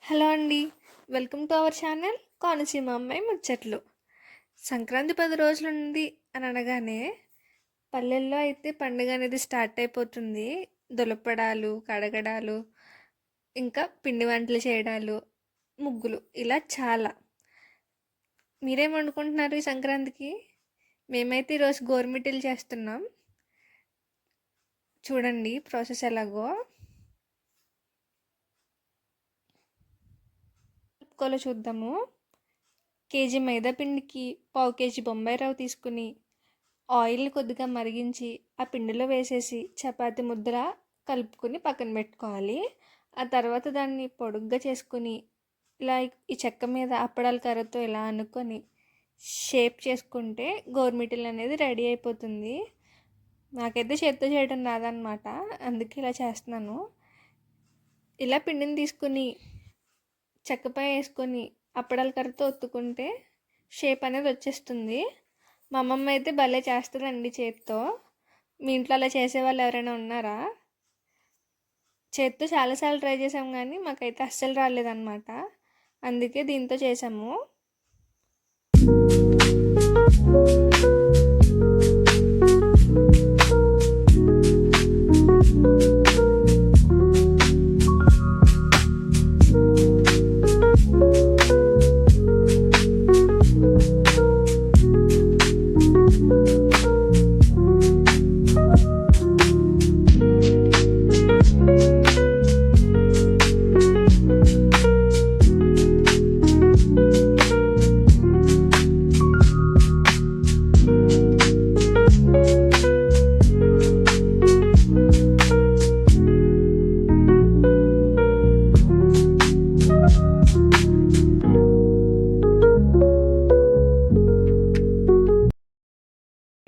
Hello అండి. Welcome to our channel Konaseema అమ్మాయి ముచ్చట్లు. సంక్రాంతి 10 రోజులుంది అని అనగానే పల్లెల్లో అయితే పండుగ అనేది స్టార్ట్ అయిపోతుంది. దులపడాలు, కడగడాలు, ఇంకా పిండి వంటలు చేయడాలు, ముగ్గులు ఇలా చాలా. మీరేం వండుకుంటున్నారు ఈ సంక్రాంతికి? మేమైతే ఈరోజు గోరుమిటీలు చేస్తున్నాం. చూడండి ప్రాసెస్ ఎలాగో. కలుపుకోవాలో చూద్దాము. కేజీ మైదా పిండికి పావు కేజీ బొంబాయి రవ్వ తీసుకుని ఆయిల్ని కొద్దిగా మరిగించి ఆ పిండిలో వేసేసి చపాతి ముద్ర కలుపుకొని పక్కన పెట్టుకోవాలి. ఆ తర్వాత దాన్ని పొడుగ్గా చేసుకుని ఇలా ఈ చెక్క మీద అప్పడాల కర్రతో ఇలా అనుకొని షేప్ చేసుకుంటే గోరుమిటీలు అనేది రెడీ అయిపోతుంది. నాకైతే చేత్తో చేయడం రాదనమాట, అందుకే ఇలా చేస్తున్నాను. ఇలా పిండిని తీసుకుని చెక్కపై వేసుకొని అప్పడాల కర్రతో ఒత్తుకుంటే షేప్ అనేది వచ్చేస్తుంది. మా అమ్మమ్మ అయితే భలే చేస్తుందండి చేత్తో. మీ ఇంట్లో అలా చేసేవాళ్ళు ఎవరైనా ఉన్నారా? చేత్తో చాలాసార్లు ట్రై చేసాం కానీ మాకైతే అస్సలు రాలేదన్నమాట, అందుకే దీంతో చేసాము.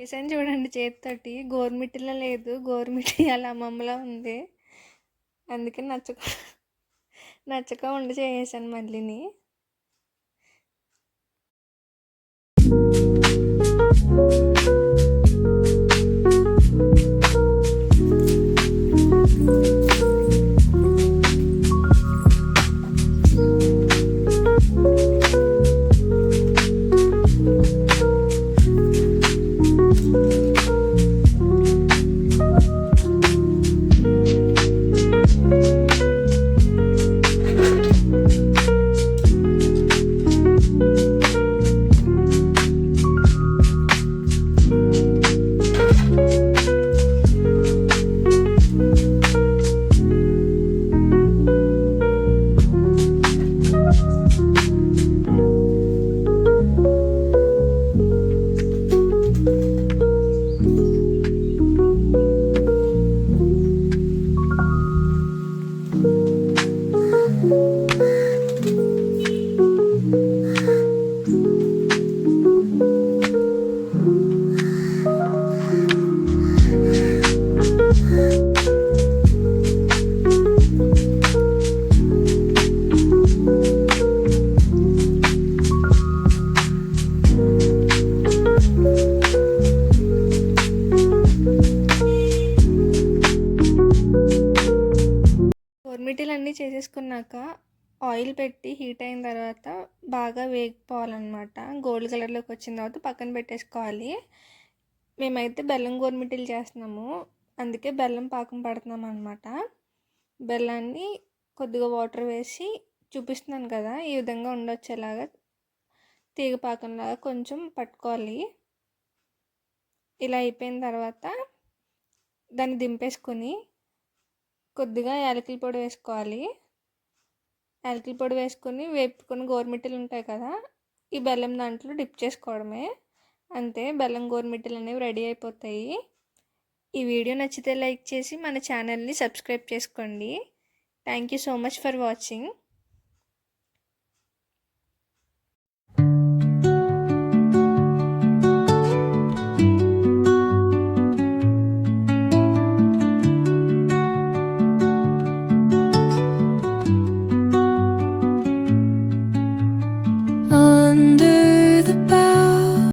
వేసాను చూడండి చేతితోటి. గోరుమిట్టిలా లేదు, గోరుమిట్టి అలా అమ్మమ్మలా ఉంది. అందుకే నచ్చక ఉండి చేసాను మళ్ళీని. గోరుమిటీలు అన్నీ చేసేసుకున్నాక ఆయిల్ పెట్టి హీట్ అయిన తర్వాత బాగా వేగిపోవాలన్నమాట. గోల్డ్ కలర్లోకి వచ్చిన తర్వాత పక్కన పెట్టేసుకోవాలి. మేమైతే బెల్లం గోరుమిటీలు చేస్తున్నాము, అందుకే బెల్లం పాకం పడుతున్నాం అన్నమాట. బెల్లాన్ని కొద్దిగా వాటర్ వేసి చూపిస్తున్నాను కదా, ఈ విధంగా ఉండొచ్చేలాగా తీగ పాకంలాగా కొంచెం పట్టుకోవాలి. ఇలా అయిపోయిన తర్వాత దాన్ని దింపేసుకొని కొద్దిగా యాలకుల పొడి వేసుకోవాలి. యాలకుల పొడి వేసుకొని వేపుకొని గోరుమిటీలు ఉంటాయి కదా, ఈ బెల్లం దాంట్లో డిప్ చేసుకోవడమే. అంతే, బెల్లం గోరుమిటీలు అనేవి రెడీ అయిపోతాయి. ఈ వీడియో నచ్చితే లైక్ చేసి మన ఛానల్ని సబ్స్క్రైబ్ చేసుకోండి. Thank you so much for watching.